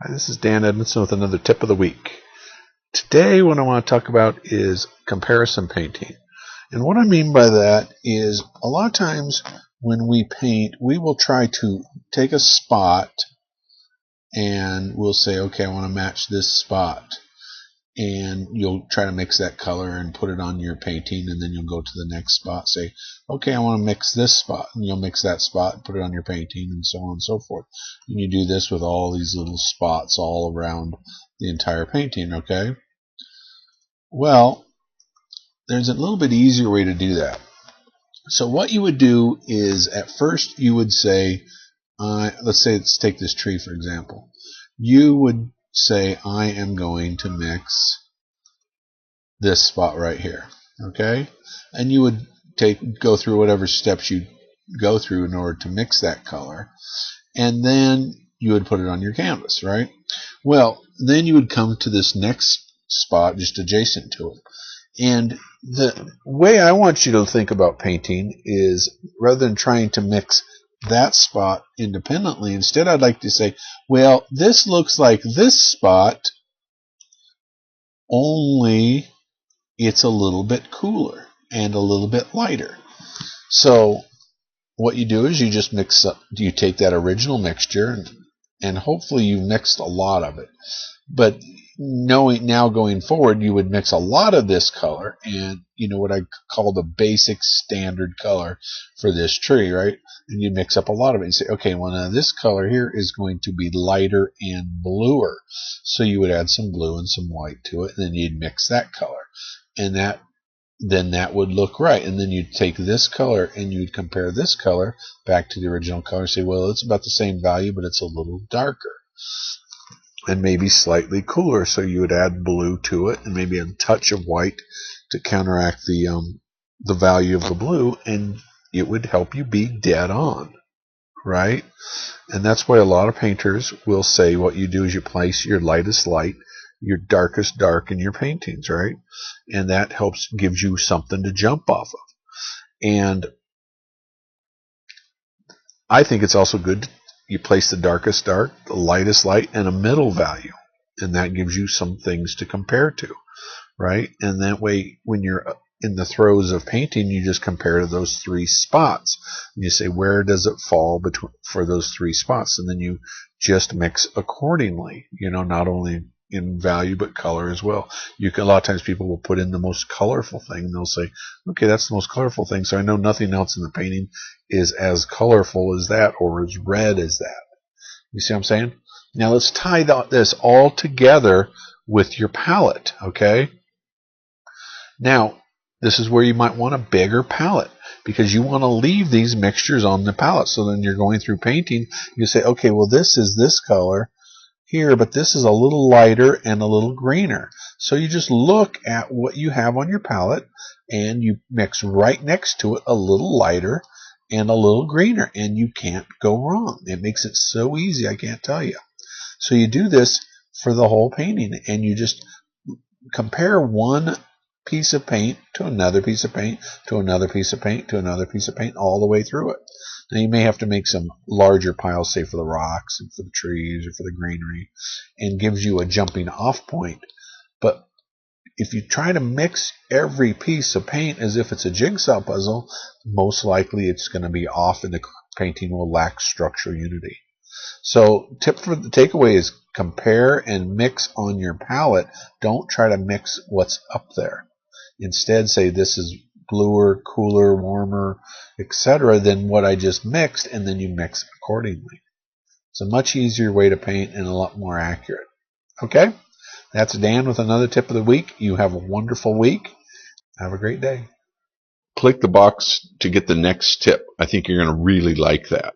Hi, this is Dan Edmondson with another tip of the week. Today what I want to talk about is comparison painting. And what I mean by that is a lot of times when we paint, we will try to take a spot and we'll say, okay, I want to match this spot. And you'll try to mix that color and put it on your painting, and then you'll go to the next spot, say, okay, I want to mix this spot, and you'll mix that spot and put it on your painting, and so on and so forth. And you do this with all these little spots all around the entire painting, okay? Well, there's a little bit easier way to do that. So what you would do is, at first you would say, let's take this tree for example. You would say, I am going to mix this spot right here, okay? And you would go through whatever steps you go through in order to mix that color, and then you would put it on your canvas, right? Well, then you would come to this next spot just adjacent to it. And the way I want you to think about painting is, rather than trying to mix that spot independently, instead I'd like to say, well, this looks like this spot, only it's a little bit cooler and a little bit lighter. So what you do is you just mix up, you take that original mixture, and hopefully you mixed a lot of it. But knowing now going forward, you would mix a lot of this color and what I call the basic standard color for this tree, right? And you mix up a lot of it and say, okay, well, now this color here is going to be lighter and bluer. So you would add some blue and some white to it, and then you'd mix that color, and then that would look right. And then you'd take this color and you'd compare this color back to the original color and say, well, it's about the same value, but it's a little darker and maybe slightly cooler. So you would add blue to it and maybe a touch of white to counteract the value of the blue, and it would help you be dead on, right? And that's why a lot of painters will say what you do is you place your lightest light, your darkest dark in your paintings, right? And that gives you something to jump off of. And I think it's also good you place the darkest dark, the lightest light, and a middle value, and that gives you some things to compare to, right? And that way, when you're in the throes of painting, you just compare to those three spots, and you say, where does it fall for those three spots? And then you just mix accordingly, not only in value but color as well. A lot of times people will put in the most colorful thing, and they'll say, okay, that's the most colorful thing, so I know nothing else in the painting is as colorful as that or as red as that. You see what I'm saying? Now let's tie this all together with your palette, okay? Now, this is where you might want a bigger palette, because you want to leave these mixtures on the palette. So then you're going through painting, you say, okay, well, this is this color here, but this is a little lighter and a little greener. So you just look at what you have on your palette and you mix right next to it a little lighter and a little greener, and you can't go wrong. It makes it so easy, I can't tell you. So you do this for the whole painting, and you just compare one piece of paint to another piece of paint to another piece of paint to another piece of paint all the way through it. Now you may have to make some larger piles, say for the rocks and for the trees or for the greenery, and gives you a jumping off point. But if you try to mix every piece of paint as if it's a jigsaw puzzle, most likely it's going to be off and the painting will lack structural unity. So tip for the takeaway is compare and mix on your palette. Don't try to mix what's up there. Instead say this is bluer, cooler, warmer, etc. than what I just mixed, and then you mix accordingly. It's a much easier way to paint and a lot more accurate. Okay? That's Dan with another tip of the week. You have a wonderful week. Have a great day. Click the box to get the next tip. I think you're going to really like that.